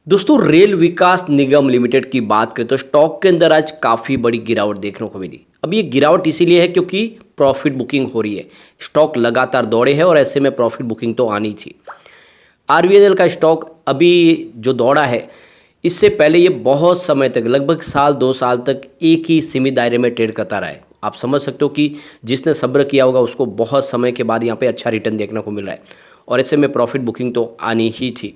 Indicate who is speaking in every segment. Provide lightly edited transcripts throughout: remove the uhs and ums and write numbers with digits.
Speaker 1: दोस्तों रेल विकास निगम लिमिटेड की बात करें तो स्टॉक के अंदर आज काफ़ी बड़ी गिरावट देखने को मिली। अब ये गिरावट इसीलिए है क्योंकि प्रॉफिट बुकिंग हो रही है। स्टॉक लगातार दौड़े हैं और ऐसे में प्रॉफिट बुकिंग तो आनी थी। आरवीएनएल का स्टॉक अभी जो दौड़ा है, इससे पहले ये बहुत समय तक लगभग साल 2 साल तक एक ही सीमित दायरे में ट्रेड करता रहा है। आप समझ सकते हो कि जिसने सब्र किया होगा उसको बहुत समय के बाद यहाँ पे अच्छा रिटर्न देखने को मिल रहा है और ऐसे में प्रॉफिट बुकिंग तो आनी ही थी।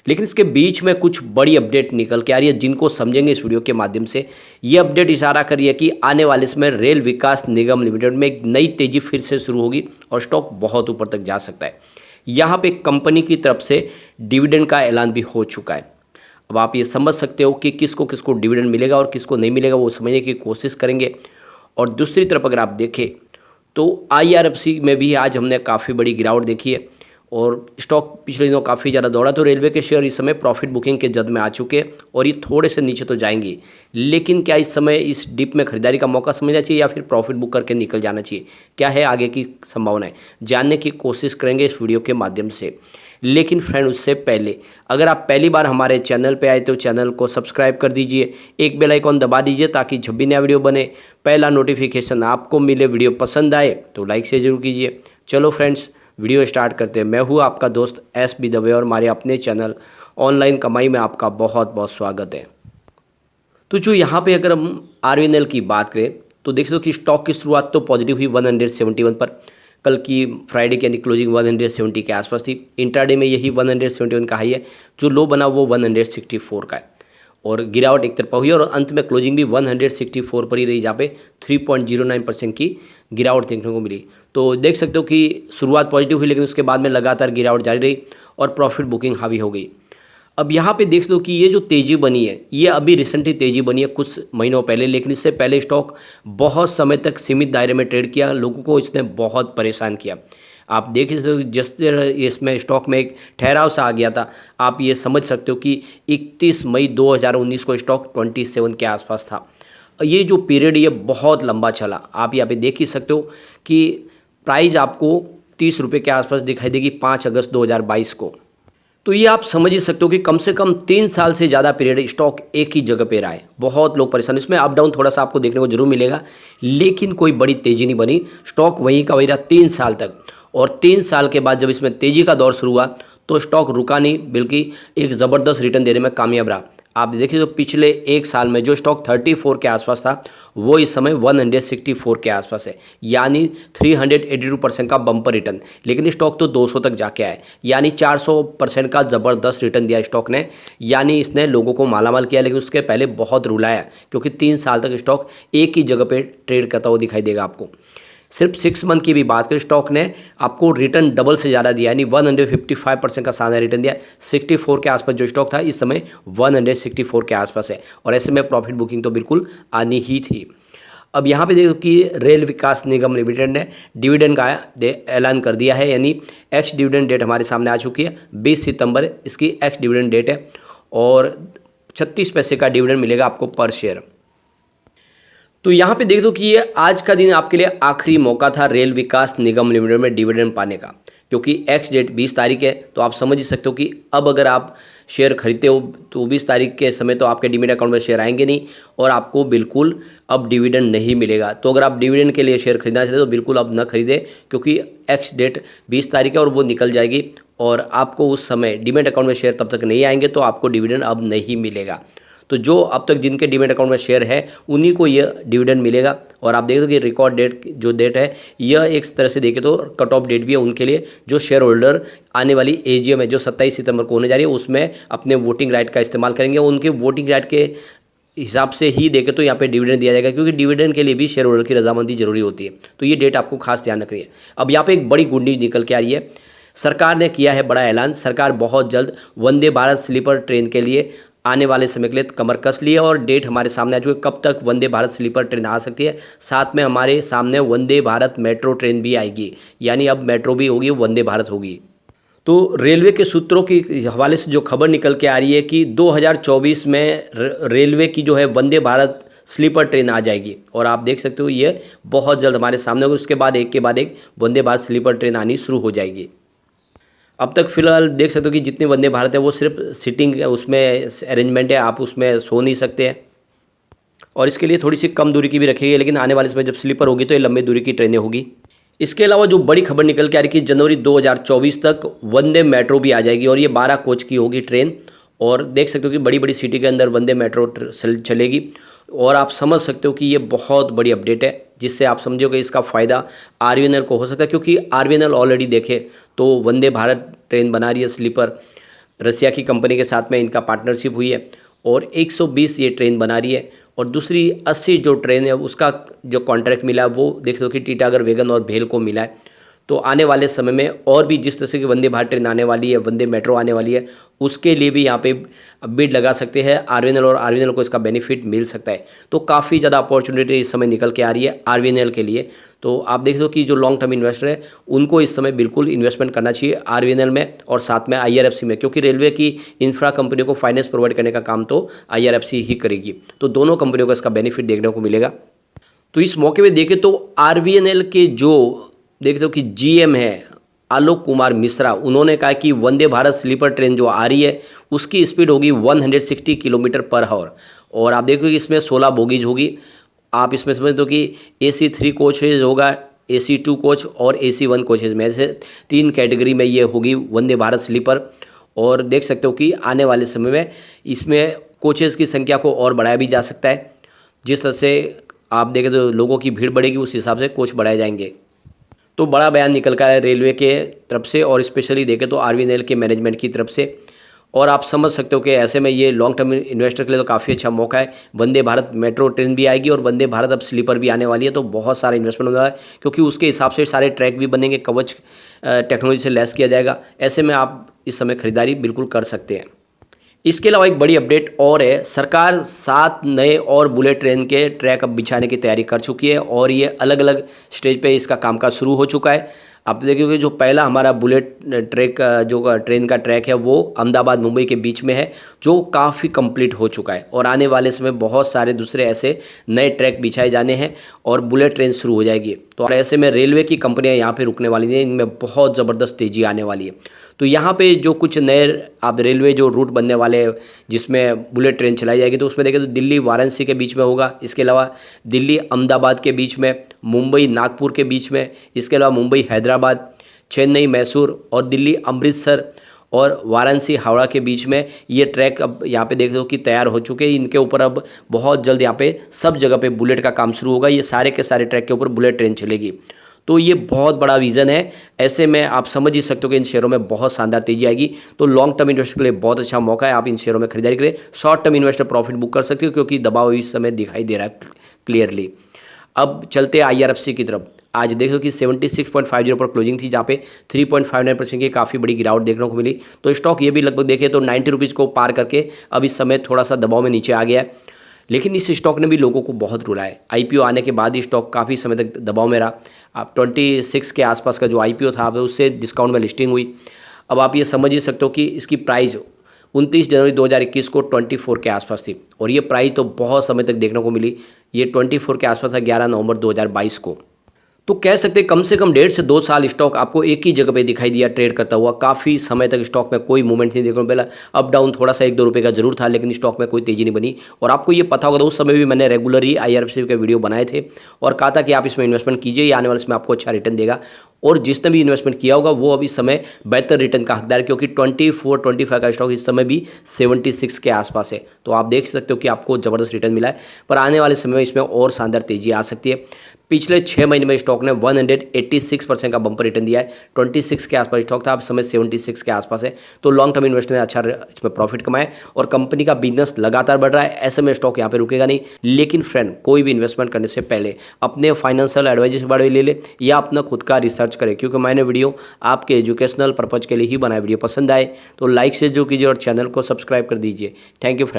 Speaker 1: लेकिन इसके बीच में कुछ बड़ी अपडेट निकल के आ रही है जिनको समझेंगे इस वीडियो के माध्यम से। ये अपडेट इशारा कर रही है कि आने वाले समय रेल विकास निगम लिमिटेड में एक नई तेजी फिर से शुरू होगी और स्टॉक बहुत ऊपर तक जा सकता है। यहाँ पे कंपनी की तरफ से डिविडेंड का ऐलान भी हो चुका है। अब आप ये समझ सकते हो कि किसको किसको डिविडेंड मिलेगा और किसको नहीं मिलेगा, वो समझने की कोशिश करेंगे। और दूसरी तरफ अगर आप देखें तो आईआरएफसी में भी आज हमने काफ़ी बड़ी गिरावट देखी है और स्टॉक पिछले दिनों काफ़ी ज़्यादा दौड़ा। तो रेलवे के शेयर इस समय प्रॉफिट बुकिंग के जद में आ चुके हैं और ये थोड़े से नीचे तो जाएंगे। लेकिन क्या इस समय इस डिप में खरीदारी का मौका समझना चाहिए या फिर प्रॉफिट बुक करके निकल जाना चाहिए? क्या है आगे की संभावनाएं, जानने की कोशिश करेंगे इस वीडियो के माध्यम से। लेकिन फ्रेंड उससे पहले अगर आप पहली बार हमारे चैनल पे आए तो चैनल को सब्सक्राइब कर दीजिए, एक बेल आइकॉन दबा दीजिए ताकि जब भी नया वीडियो बने पहला नोटिफिकेशन आपको मिले। वीडियो पसंद आए तो लाइक से जरूर कीजिए। चलो फ्रेंड्स वीडियो स्टार्ट करते हैं। मैं हूँ आपका दोस्त एस बी दवे और हमारे अपने चैनल ऑनलाइन कमाई में आपका बहुत बहुत स्वागत है। तो जो यहाँ पे अगर हम आरवीएनएल की बात करें तो देख सकते हो कि स्टॉक की शुरुआत तो पॉजिटिव हुई 171 पर। कल की फ्राइडे की यानी क्लोजिंग 170 के आसपास थी। इंट्राडे में यही 171 का हाई है, जो लो बना वो 164 का है और गिरावट एक तरफा हुई और अंत में क्लोजिंग भी 164 पर ही रही, जहाँ पे 3.09% की गिरावट देखने को मिली। तो देख सकते हो कि शुरुआत पॉजिटिव हुई लेकिन उसके बाद में लगातार गिरावट जारी रही और प्रॉफिट बुकिंग हावी हो गई। अब यहाँ पे देख लो कि ये जो तेज़ी बनी है ये अभी रिसेंटली तेज़ी बनी है कुछ महीनों पहले, लेकिन इससे पहले स्टॉक बहुत समय तक सीमित दायरे में ट्रेड किया, लोगों को इसने बहुत परेशान किया। आप देख सकते हो जिस तरह इसमें स्टॉक में एक ठहराव सा आ गया था, आप ये समझ सकते हो कि 31 मई 2019 को स्टॉक 27 के आसपास था। ये जो पीरियड ये बहुत लंबा चला। आप यहाँ पे देख ही सकते हो कि प्राइस आपको 30 रुपये के आसपास दिखाई देगी 5 अगस्त 2022 को। तो ये आप समझ ही सकते हो कि कम से कम 3 साल से ज़्यादा पीरियड स्टॉक एक ही जगह पे रहा है। बहुत लोग परेशान, इसमें अप डाउन थोड़ा सा आपको देखने को जरूर मिलेगा लेकिन कोई बड़ी तेज़ी नहीं बनी। स्टॉक वहीं का वहीं रहा 3 साल तक और 3 साल के बाद जब इसमें तेज़ी का दौर शुरू हुआ तो स्टॉक रुका नहीं, बल्कि एक ज़बरदस्त रिटर्न देने में कामयाब रहा। आप देखिए तो पिछले एक साल में जो स्टॉक 34 के आसपास था वो इस समय 164 के आसपास है, यानी 382% का बम्पर रिटर्न। लेकिन स्टॉक तो 200 तक जाके आया, यानी 400% का ज़बरदस्त रिटर्न दिया स्टॉक ने। यानी इसने लोगों को मालामाल किया, लेकिन उसके पहले बहुत रुलाया क्योंकि 3 साल तक स्टॉक एक ही जगह पे ट्रेड करता हुआ दिखाई देगा आपको। सिर्फ 6 मंथ की भी बात करें स्टॉक ने आपको रिटर्न डबल से ज़्यादा दिया, यानी 155% का शानदार रिटर्न दिया। 64 के आसपास जो स्टॉक था इस समय 164 के आसपास है और ऐसे में प्रॉफिट बुकिंग तो बिल्कुल आनी ही थी। अब यहाँ पे देखो कि रेल विकास निगम लिमिटेड ने डिविडेंड का ऐलान कर दिया है, यानी एक्स डिविडेंड डेट हमारे सामने आ चुकी है। 20 सितंबर इसकी एक्स डिविडेंड डेट है और 36 पैसे का डिविडेंड मिलेगा आपको पर शेयर। तो यहाँ पे देख दो कि ये आज का दिन आपके लिए आखिरी मौका था रेल विकास निगम लिमिटेड में डिविडेंड पाने का, क्योंकि एक्स डेट 20 तारीख है। तो आप समझ ही सकते हो कि अब अगर आप शेयर खरीदते हो तो 20 तारीख के समय तो आपके डीमैट अकाउंट में शेयर आएंगे नहीं और आपको बिल्कुल अब डिविडेंड नहीं मिलेगा। तो अगर आप डिविडेंड के लिए शेयर खरीदना चाहते हो तो बिल्कुल अब न खरीदें, क्योंकि एक्स डेट 20 तारीख है और वो निकल जाएगी और आपको उस समय डीमैट अकाउंट में शेयर तब तक नहीं आएंगे तो आपको डिविडेंड अब नहीं मिलेगा। तो जो अब तक जिनके डीमैट अकाउंट में शेयर है उन्हीं को यह डिविडेंड मिलेगा। और आप देख दो कि रिकॉर्ड डेट जो डेट है यह एक तरह से देखें तो कट ऑफ डेट भी है उनके लिए, जो शेयर होल्डर आने वाली एजीएम है जो 27 सितंबर को होने जा रही है उसमें अपने वोटिंग राइट का इस्तेमाल करेंगे। उनके वोटिंग राइट के हिसाब से ही देखें तो यहाँ पे डिविडेंड दिया जाएगा, क्योंकि डिविडेंड के लिए भी शेयर होल्डर की रजामंदी जरूरी होती है। तो ये डेट आपको खास ध्यान रखनी है। अब यहाँ पे एक बड़ी गुड न्यूज निकल के आ रही है। सरकार ने किया है बड़ा ऐलान। सरकार बहुत जल्द वंदे भारत स्लीपर ट्रेन के लिए आने वाले समय के लिए कमर कस ली है और डेट हमारे सामने आ चुकी है कब तक वंदे भारत स्लीपर ट्रेन आ सकती है। साथ में हमारे सामने वंदे भारत मेट्रो ट्रेन भी आएगी, यानी अब मेट्रो भी होगी, वंदे भारत होगी। तो रेलवे के सूत्रों के हवाले से जो खबर निकल के आ रही है कि 2024 में रेलवे की जो है वंदे भारत स्लीपर ट्रेन आ जाएगी और आप देख सकते हो ये बहुत जल्द हमारे सामने होगी। उसके बाद एक के बाद एक वंदे भारत स्लीपर ट्रेन आनी शुरू हो जाएगी। अब तक फिलहाल देख सकते हो कि जितने वंदे भारत है वो सिर्फ सिटिंग उसमें अरेंजमेंट है, आप उसमें सो नहीं सकते हैं और इसके लिए थोड़ी सी कम दूरी की भी रखी है, लेकिन आने वाले समय जब स्लीपर होगी तो ये लंबी दूरी की ट्रेनें होगी। इसके अलावा जो बड़ी खबर निकल के आ रही है कि जनवरी 2024 तक वंदे मेट्रो भी आ जाएगी और ये 12 कोच की होगी ट्रेन। और देख सकते हो कि बड़ी बड़ी सिटी के अंदर वंदे मेट्रो चलेगी और आप समझ सकते हो कि ये बहुत बड़ी अपडेट है, जिससे आप समझोगे इसका फ़ायदा आरवीएनएल को हो सकता है, क्योंकि आरवीएनएल ऑलरेडी देखे तो वंदे भारत ट्रेन बना रही है स्लीपर, रसिया की कंपनी के साथ में इनका पार्टनरशिप हुई है और 120 ये ट्रेन बना रही है और दूसरी 80 जो ट्रेन है उसका जो कॉन्ट्रैक्ट मिला है वो देख लो कि टीटागढ़ वैगन और भेल को मिला है। तो आने वाले समय में और भी जिस तरह से कि वंदे भारत ट्रेन आने वाली है, वंदे मेट्रो आने वाली है, उसके लिए भी यहाँ पे बिड लगा सकते हैं आरवीएनएल और आरवीएनएल को इसका बेनिफिट मिल सकता है। तो काफ़ी ज़्यादा अपॉर्चुनिटी इस समय निकल के आ रही है आरवीएनएल के लिए। तो आप देख लो कि जो लॉन्ग टर्म इन्वेस्टर है उनको इस समय बिल्कुल इन्वेस्टमेंट करना चाहिए आरवीएनएल में और साथ में आईआरएफसी में, क्योंकि रेलवे की इंफ्रा कंपनियों को फाइनेंस प्रोवाइड करने का काम तो आईआरएफसी ही करेगी। तो दोनों कंपनियों को इसका बेनिफिट देखने को मिलेगा। तो इस मौके पे देखें तो आरवीएनएल के जो देखते हो कि जीएम है आलोक कुमार मिश्रा, उन्होंने कहा कि वंदे भारत स्लीपर ट्रेन जो आ रही है उसकी स्पीड होगी 160 किलोमीटर पर आवर और आप देखो कि इसमें 16 बोगीज होगी। आप इसमें समझ दो कि AC 3 कोचेज होगा, AC 2 कोच और AC 1 कोचेज में से 3 कैटेगरी में ये होगी वंदे भारत स्लीपर। और देख सकते हो कि आने वाले समय में इसमें कोचेज़ की संख्या को और बढ़ाया भी जा सकता है। जिस तरह से आप देखें तो लोगों की भीड़ बढ़ेगी, उस हिसाब से कोच बढ़ाए जाएंगे। तो बड़ा बयान निकल कर आया रेलवे के तरफ से और स्पेशली देखें तो आरवीएनएल के मैनेजमेंट की तरफ से। और आप समझ सकते हो कि ऐसे में ये लॉन्ग टर्म इन्वेस्टर के लिए तो काफ़ी अच्छा मौका है। वंदे भारत मेट्रो ट्रेन भी आएगी और वंदे भारत अब स्लीपर भी आने वाली है, तो बहुत सारा इन्वेस्टमेंट हो रहा है, क्योंकि उसके हिसाब से सारे ट्रैक भी बनेंगे, कवच टेक्नोलॉजी से लैस किया जाएगा। ऐसे में आप इस समय खरीदारी बिल्कुल कर सकते हैं। इसके अलावा एक बड़ी अपडेट और है, सरकार 7 नए और बुलेट ट्रेन के ट्रैक अब बिछाने की तैयारी कर चुकी है और ये अलग अलग स्टेज पे इसका कामकाज शुरू हो चुका है। आप देखिए जो पहला हमारा बुलेट ट्रैक जो ट्रेन का ट्रैक है वो अहमदाबाद मुंबई के बीच में है, जो काफ़ी कंप्लीट हो चुका है और आने वाले समय बहुत सारे दूसरे ऐसे नए ट्रैक बिछाए जाने हैं और बुलेट ट्रेन शुरू हो जाएगी। तो ऐसे में रेलवे की कंपनियां यहाँ पे रुकने वाली हैं, इनमें बहुत ज़बरदस्त तेज़ी आने वाली है। तो यहाँ पे जो कुछ नए आप रेलवे जो रूट बनने वाले हैं जिसमें बुलेट ट्रेन चलाई जाएगी, तो उसमें देखें तो दिल्ली वाराणसी के बीच में होगा, इसके अलावा दिल्ली अहमदाबाद के बीच में, मुंबई नागपुर के बीच में, इसके अलावा मुंबई हैदराबाद, चेन्नई मैसूर और दिल्ली अमृतसर और वाराणसी हावड़ा के बीच में ये ट्रैक अब यहाँ पे देख दो कि तैयार हो चुके हैं। इनके ऊपर अब बहुत जल्द यहाँ पे सब जगह पे बुलेट का काम शुरू होगा। ये सारे के सारे ट्रैक के ऊपर बुलेट ट्रेन चलेगी। तो ये बहुत बड़ा विज़न है। ऐसे में आप समझ ही सकते हो कि इन शेयरों में बहुत शानदार तेजी आएगी। तो लॉन्ग टर्म इन्वेस्टर के लिए बहुत अच्छा मौका है, आप इन शेयरों में खरीदारी करें। Short term investor profit book कर सकते हो क्योंकि दबाव इस समय दिखाई दे रहा है क्लियरली। अब चलते हैं आईआरएफसी की तरफ। आज देखो कि 76.50 पर क्लोजिंग थी, जहाँ पे 3.59% की काफ़ी बड़ी गिरावट देखने को मिली। तो स्टॉक ये भी लगभग देखे तो 90 रुपीज़ को पार करके अब इस समय थोड़ा सा दबाव में नीचे आ गया है, लेकिन इस स्टॉक ने भी लोगों को बहुत रुलाया है। आईपीओ आने के बाद ही स्टॉक काफ़ी समय तक दबाव में रहा। आप 26 के आसपास का जो आईपीओ था उससे डिस्काउंट में लिस्टिंग हुई। अब आप ये समझ ही सकते हो कि इसकी प्राइस 29 जनवरी 2021 को 24 के आसपास थी और ये प्राइस तो बहुत समय तक देखने को मिली। ये 24 के आसपास था 11 नवंबर 2022 को। तो कह सकते हैं कम से कम 1.5 से 2 साल स्टॉक आपको एक ही जगह पे दिखाई दिया ट्रेड करता हुआ। काफ़ी समय तक स्टॉक में कोई मूवमेंट नहीं देखने को मिला। अप डाउन थोड़ा सा 1-2 रुपये का जरूर था, लेकिन स्टॉक में कोई तेज़ी नहीं बनी। और आपको ये पता होगा तो उस समय भी मैंने रेगुलर ही आईआरएफसी के वीडियो बनाए थे और कहा था कि आप इसमें इन्वेस्टमेंट कीजिए, आने वाले समय आपको अच्छा रिटर्न देगा। और जिसने भी इन्वेस्टमेंट किया होगा वो अभी समय बेहतर रिटर्न का हकदार है, क्योंकि 24-25 का स्टॉक इस समय भी 76 के आसपास है। तो आप देख सकते हो कि आपको ज़बरदस्त रिटर्न मिला है, पर आने वाले समय में इसमें और शानदार तेज़ी आ सकती है। पिछले 6 महीने में स्टॉक ने 186% का बम्पर रिटर्न दिया है। 26 के आसपास स्टॉक था, अब समय 76 के आसपास है। तो लॉन्ग टर्म इन्वेस्टर ने अच्छा इसमें प्रॉफिट कमाया और कंपनी का बिजनेस लगातार बढ़ रहा है। ऐसे में स्टॉक यहाँ पे रुकेगा नहीं। लेकिन फ्रेंड, कोई भी इन्वेस्टमेंट करने से पहले अपने फाइनेंशियल एडवाइजर से बारे में ले ले या अपना खुद का रिसर्च करें, क्योंकि मैंने वीडियो आपके एजुकेशनल पर्पज़ के लिए ही बनाया। वीडियो पसंद आए तो लाइक से जो कीजिए और चैनल को सब्सक्राइब कर दीजिए। Thank you friend.